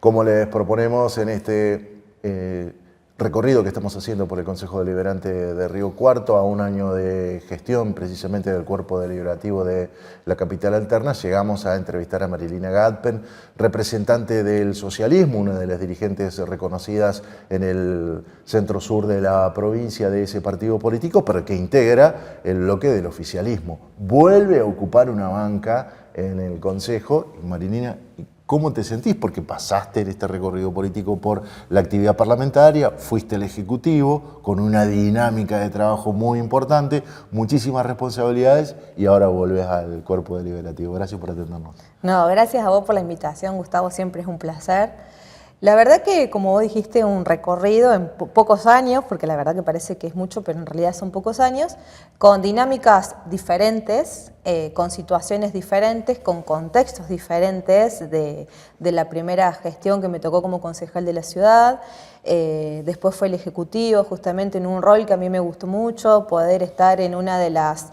como les proponemos en este recorrido que estamos haciendo por el Consejo Deliberante de Río Cuarto, a un año de gestión precisamente del cuerpo deliberativo de la capital alterna, llegamos a entrevistar a Marilina Gatpen, representante del socialismo, una de las dirigentes reconocidas en el centro sur de la provincia de ese partido político, pero que integra el bloque del oficialismo. Vuelve a ocupar una banca en el Consejo. Marilina, ¿cómo te sentís? Porque pasaste en este recorrido político por la actividad parlamentaria, fuiste el Ejecutivo, con una dinámica de trabajo muy importante, muchísimas responsabilidades y ahora volvés al cuerpo deliberativo. Gracias por atendernos. No, gracias a vos por la invitación, Gustavo, siempre es un placer. La verdad que, como vos dijiste, un recorrido en pocos años, porque la verdad que parece que es mucho, pero en realidad son pocos años, con dinámicas diferentes, con situaciones diferentes, con contextos diferentes de la primera gestión que me tocó como concejal de la ciudad. Después fue el Ejecutivo, justamente en un rol que a mí me gustó mucho, poder estar en una de las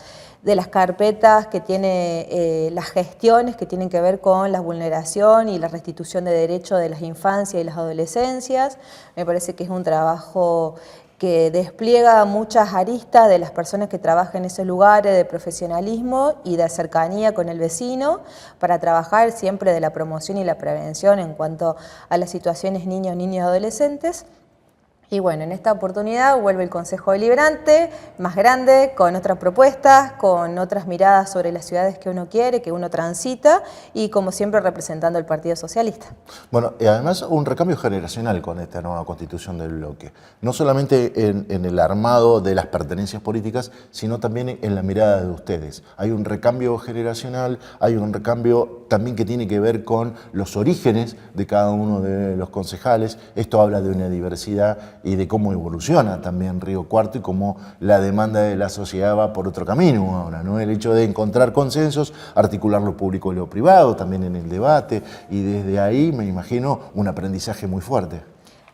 carpetas que tiene las gestiones que tienen que ver con la vulneración y la restitución de derechos de las infancias y las adolescencias. Me parece que es un trabajo que despliega muchas aristas de las personas que trabajan en esos lugares de profesionalismo y de cercanía con el vecino para trabajar siempre de la promoción y la prevención en cuanto a las situaciones niños, niñas y adolescentes. Y bueno, en esta oportunidad vuelve el Consejo Deliberante, más grande, con otras propuestas, con otras miradas sobre las ciudades que uno quiere, que uno transita, y como siempre representando al Partido Socialista. Bueno, y además un recambio generacional con esta nueva constitución del bloque. No solamente en el armado de las pertenencias políticas, sino también en la mirada de ustedes. Hay un recambio generacional, hay un recambio también que tiene que ver con los orígenes de cada uno de los concejales. Esto habla de una diversidad y de cómo evoluciona también Río Cuarto y cómo la demanda de la sociedad va por otro camino ahora, ¿no? El hecho de encontrar consensos, articular lo público y lo privado, también en el debate, y desde ahí me imagino un aprendizaje muy fuerte.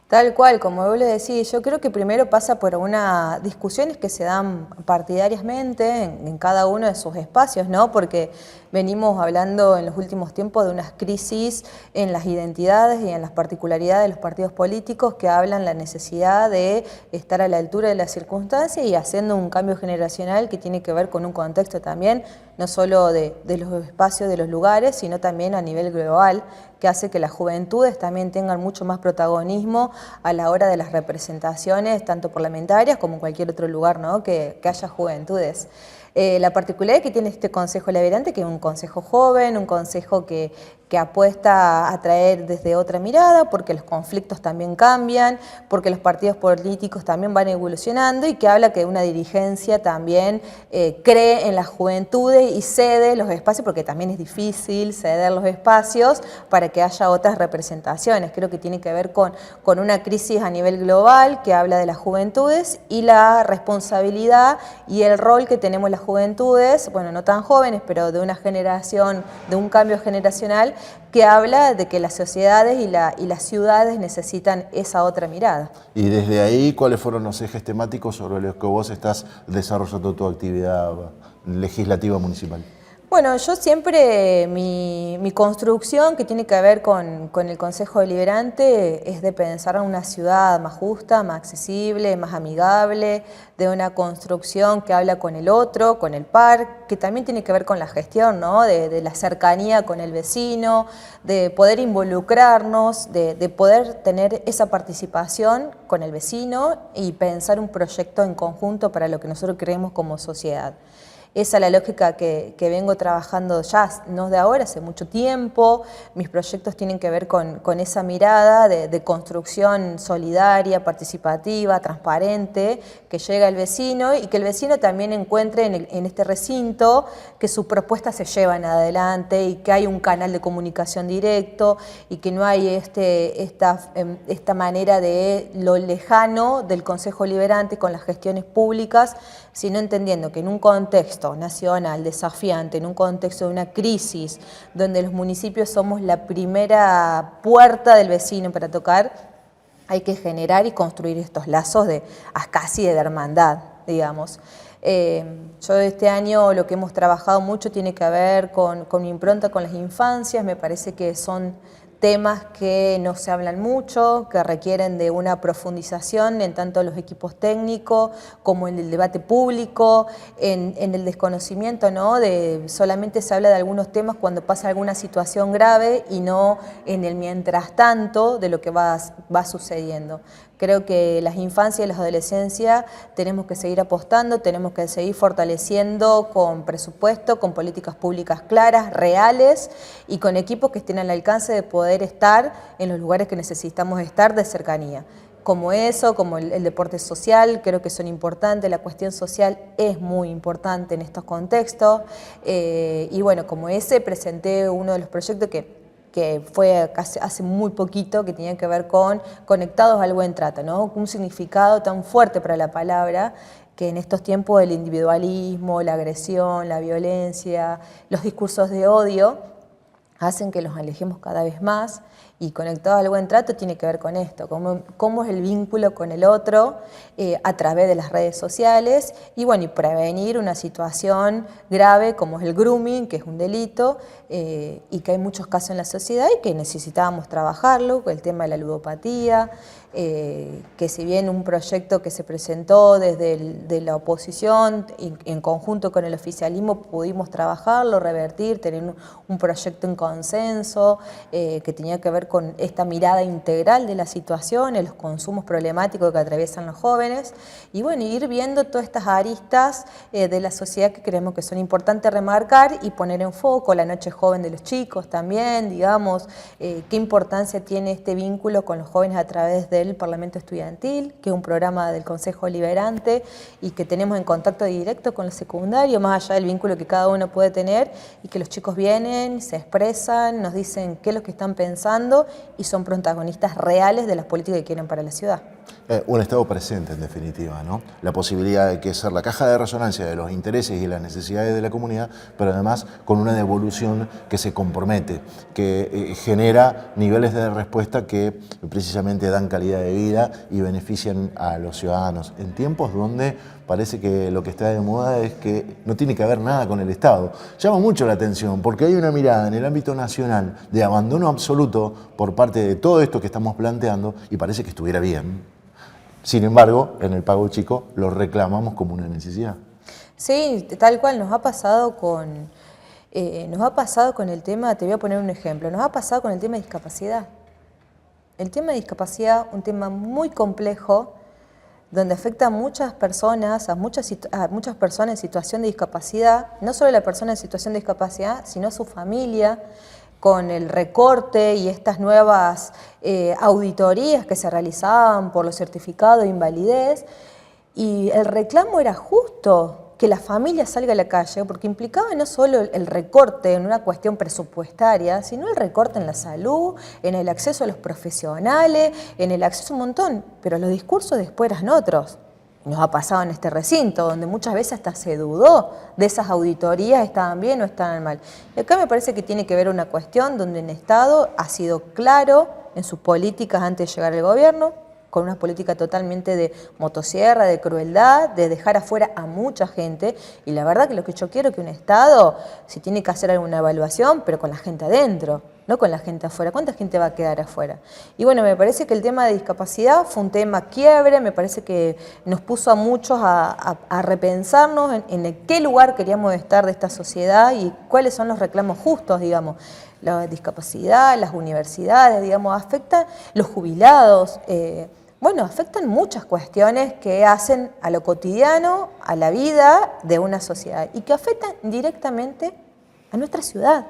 Tal cual, como vos le decís, yo creo que primero pasa por unas discusiones que se dan partidariamente en cada uno de sus espacios, ¿no? Porque venimos hablando en los últimos tiempos de unas crisis en las identidades y en las particularidades de los partidos políticos que hablan la necesidad de estar a la altura de las circunstancias y haciendo un cambio generacional que tiene que ver con un contexto también, no solo de los espacios, de los lugares, sino también a nivel global, que hace que las juventudes también tengan mucho más protagonismo a la hora de las representaciones, tanto parlamentarias como en cualquier otro lugar, ¿no? que haya juventudes. La particularidad que tiene este Consejo Deliberante, que es un consejo joven, un consejo que apuesta a traer desde otra mirada, porque los conflictos también cambian, porque los partidos políticos también van evolucionando y que habla que una dirigencia también cree en las juventudes y cede los espacios, porque también es difícil ceder los espacios para que haya otras representaciones. Creo que tiene que ver con una crisis a nivel global que habla de las juventudes y la responsabilidad y el rol que tenemos las juventudes, bueno, no tan jóvenes, pero de una generación, de un cambio generacional que habla de que las sociedades y las ciudades necesitan esa otra mirada. Y desde ahí, ¿cuáles fueron los ejes temáticos sobre los que vos estás desarrollando tu actividad legislativa municipal? Bueno, yo siempre, mi construcción que tiene que ver con el Consejo Deliberante es de pensar en una ciudad más justa, más accesible, más amigable, de una construcción que habla con el otro, con el par, que también tiene que ver con la gestión, ¿no? de la cercanía con el vecino, de poder involucrarnos, de poder tener esa participación con el vecino y pensar un proyecto en conjunto para lo que nosotros creemos como sociedad. Esa es la lógica que vengo trabajando ya, no de ahora, hace mucho tiempo. Mis proyectos tienen que ver con esa mirada de construcción solidaria, participativa, transparente, que llega al vecino y que el vecino también encuentre en este recinto que sus propuestas se llevan adelante y que hay un canal de comunicación directo y que no hay esta manera de lo lejano del Consejo Deliberante con las gestiones públicas, sino entendiendo que en un contexto nacional desafiante, en un contexto de una crisis, donde los municipios somos la primera puerta del vecino para tocar, hay que generar y construir estos lazos casi de hermandad, digamos. Yo este año lo que hemos trabajado mucho tiene que ver con mi impronta con las infancias. Me parece que son temas que no se hablan mucho, que requieren de una profundización en tanto los equipos técnicos como en el debate público, en el desconocimiento, ¿no? Solamente se habla de algunos temas cuando pasa alguna situación grave y no en el mientras tanto de lo que va sucediendo. Creo que las infancias y las adolescencias tenemos que seguir apostando, tenemos que seguir fortaleciendo con presupuesto, con políticas públicas claras, reales y con equipos que estén al alcance de poder estar en los lugares que necesitamos estar de cercanía. Como eso, como el deporte social, creo que son importantes, la cuestión social es muy importante en estos contextos. Y bueno, como ese presenté uno de los proyectos que fue hace muy poquito, que tenía que ver con conectados al buen trato, ¿no? Un significado tan fuerte para la palabra que en estos tiempos el individualismo, la agresión, la violencia, los discursos de odio hacen que los alejemos cada vez más, y conectados al buen trato tiene que ver con esto, cómo es el vínculo con el otro a través de las redes sociales y bueno, y prevenir una situación grave como es el grooming, que es un delito y que hay muchos casos en la sociedad y que necesitábamos trabajarlo, el tema de la ludopatía, que si bien un proyecto que se presentó desde la oposición y en conjunto con el oficialismo pudimos trabajarlo, revertir, tener un proyecto en consenso que tenía que ver con esta mirada integral de la situación, en los consumos problemáticos que atraviesan los jóvenes y bueno, ir viendo todas estas aristas de la sociedad que creemos que son importantes remarcar y poner en foco la noche joven de los chicos también, digamos, qué importancia tiene este vínculo con los jóvenes a través del Parlamento Estudiantil, que es un programa del Consejo Deliberante y que tenemos en contacto directo con los secundarios, más allá del vínculo que cada uno puede tener y que los chicos vienen, se expresan, nos dicen qué es lo que están pensando y son protagonistas reales de las políticas que quieren para la ciudad. Un Estado presente, en definitiva, ¿no? La posibilidad de que ser la caja de resonancia de los intereses y las necesidades de la comunidad, pero además con una devolución que se compromete, que genera niveles de respuesta que precisamente dan calidad de vida y benefician a los ciudadanos. En tiempos donde parece que lo que está de moda es que no tiene que haber nada con el Estado. Llama mucho la atención porque hay una mirada en el ámbito nacional de abandono absoluto por parte de todo esto que estamos planteando y parece que estuviera bien. Sin embargo, en el Pago Chico lo reclamamos como una necesidad. Sí, tal cual nos ha pasado con el tema, te voy a poner un ejemplo, nos ha pasado con el tema de discapacidad. El tema de discapacidad, un tema muy complejo, donde afecta a muchas personas, a muchas personas en situación de discapacidad, no solo la persona en situación de discapacidad, sino su familia, con el recorte y estas nuevas auditorías que se realizaban por los certificados de invalidez. Y el reclamo era justo que la familia salga a la calle, porque implicaba no solo el recorte en una cuestión presupuestaria, sino el recorte en la salud, en el acceso a los profesionales, en el acceso a un montón. Pero los discursos después eran otros. Nos ha pasado en este recinto, donde muchas veces hasta se dudó de esas auditorías, estaban bien o estaban mal. Y acá me parece que tiene que ver una cuestión donde el Estado ha sido claro en sus políticas antes de llegar al gobierno, con una política totalmente de motosierra, de crueldad, de dejar afuera a mucha gente. Y la verdad que lo que yo quiero es que un Estado, si tiene que hacer alguna evaluación, pero con la gente adentro, no con la gente afuera. ¿Cuánta gente va a quedar afuera? Y bueno, me parece que el tema de discapacidad fue un tema quiebre, me parece que nos puso a muchos a repensarnos en qué lugar queríamos estar de esta sociedad y cuáles son los reclamos justos, digamos. La discapacidad, las universidades, digamos, afectan los jubilados, bueno, afectan muchas cuestiones que hacen a lo cotidiano, a la vida de una sociedad y que afectan directamente a nuestra ciudad.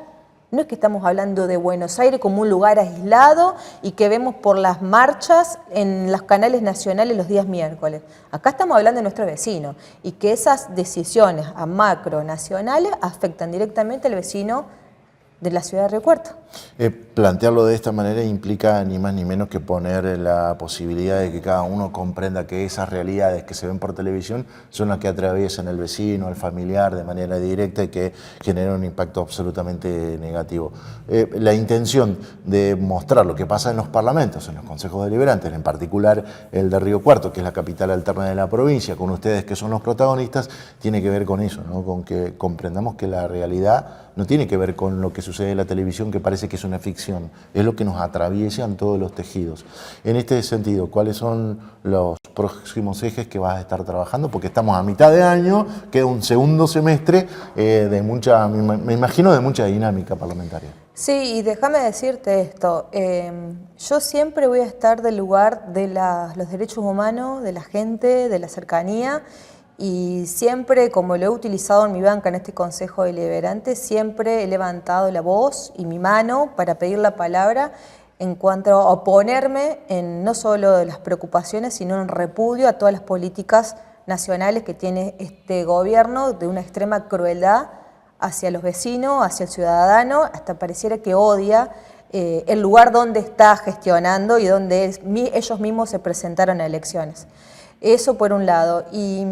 No es que estamos hablando de Buenos Aires como un lugar aislado y que vemos por las marchas en los canales nacionales los días miércoles. Acá estamos hablando de nuestro vecino y que esas decisiones a macro nacionales afectan directamente al vecino de la ciudad de Río Cuarto. Plantearlo de esta manera implica ni más ni menos que poner la posibilidad de que cada uno comprenda que esas realidades que se ven por televisión son las que atraviesan al vecino, al familiar de manera directa y que generan un impacto absolutamente negativo. La intención de mostrar lo que pasa en los parlamentos, en los consejos deliberantes, en particular el de Río Cuarto, que es la capital alterna de la provincia, con ustedes que son los protagonistas, tiene que ver con eso, ¿no? Con que comprendamos que la realidad no tiene que ver con lo que sucede sucede en la televisión que parece que es una ficción, es lo que nos atraviesa en todos los tejidos. En este sentido, ¿cuáles son los próximos ejes que vas a estar trabajando? Porque estamos a mitad de año, queda un segundo semestre de mucha, me imagino, de mucha dinámica parlamentaria. Sí, y déjame decirte esto, yo siempre voy a estar del lugar de los derechos humanos, de la gente, de la cercanía, y siempre, como lo he utilizado en mi banca en este Consejo Deliberante, siempre he levantado la voz y mi mano para pedir la palabra en cuanto a oponerme en no solo de las preocupaciones, sino en repudio a todas las políticas nacionales que tiene este gobierno de una extrema crueldad hacia los vecinos, hacia el ciudadano, hasta pareciera que odia el lugar donde está gestionando y donde ellos mismos se presentaron a elecciones. Eso por un lado, y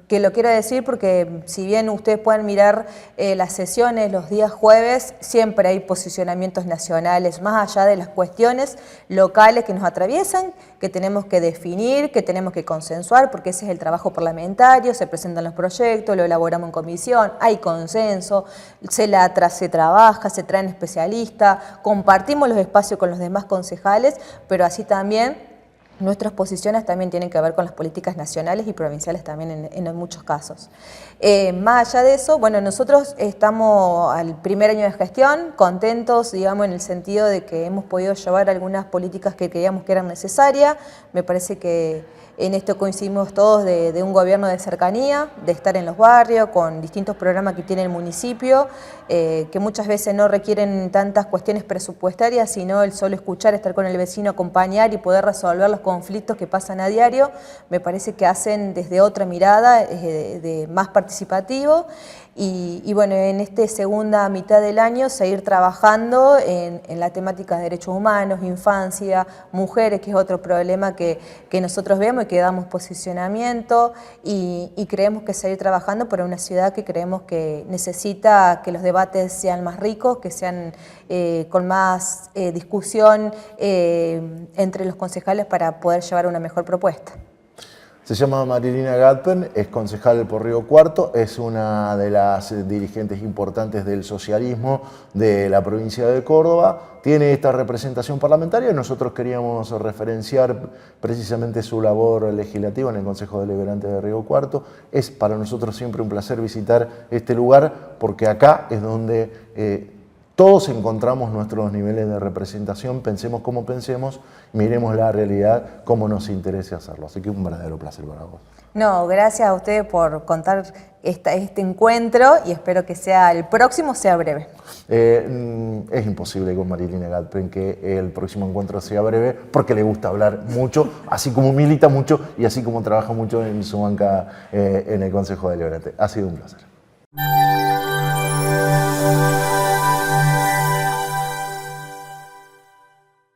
que lo quiero decir porque si bien ustedes pueden mirar las sesiones los días jueves, siempre hay posicionamientos nacionales, más allá de las cuestiones locales que nos atraviesan, que tenemos que definir, que tenemos que consensuar, porque ese es el trabajo parlamentario, se presentan los proyectos, lo elaboramos en comisión, hay consenso, se trabaja, se traen especialistas, compartimos los espacios con los demás concejales, pero así también nuestras posiciones también tienen que ver con las políticas nacionales y provinciales también en muchos casos. Más allá de eso, bueno, nosotros estamos al primer año de gestión, contentos, digamos, en el sentido de que hemos podido llevar algunas políticas que creíamos que eran necesarias. Me parece que en esto coincidimos todos de un gobierno de cercanía, de estar en los barrios, con distintos programas que tiene el municipio, que muchas veces no requieren tantas cuestiones presupuestarias, sino el solo escuchar, estar con el vecino, acompañar y poder resolver los conflictos que pasan a diario. Me parece que hacen desde otra mirada, de más participativo. Y bueno, en esta segunda mitad del año seguir trabajando en la temática de derechos humanos, infancia, mujeres, que es otro problema que nosotros vemos y que damos posicionamiento y creemos que seguir trabajando por una ciudad que creemos que necesita que los debates sean más ricos, que sean con más discusión entre los concejales para poder llevar una mejor propuesta. Se llama Marilina Gatpen, es concejal por Río Cuarto, es una de las dirigentes importantes del socialismo de la provincia de Córdoba, tiene esta representación parlamentaria y nosotros queríamos referenciar precisamente su labor legislativa en el Consejo Deliberante de Río Cuarto. Es para nosotros siempre un placer visitar este lugar porque acá es donde todos encontramos nuestros niveles de representación, pensemos como pensemos, miremos la realidad como nos interese hacerlo. Así que un verdadero placer para vos. No, gracias a ustedes por contar este encuentro y espero que el próximo sea breve. Es imposible con Marilina Gatpen que el próximo encuentro sea breve porque le gusta hablar mucho, así como milita mucho y así como trabaja mucho en su banca en el Consejo Deliberante. Ha sido un placer.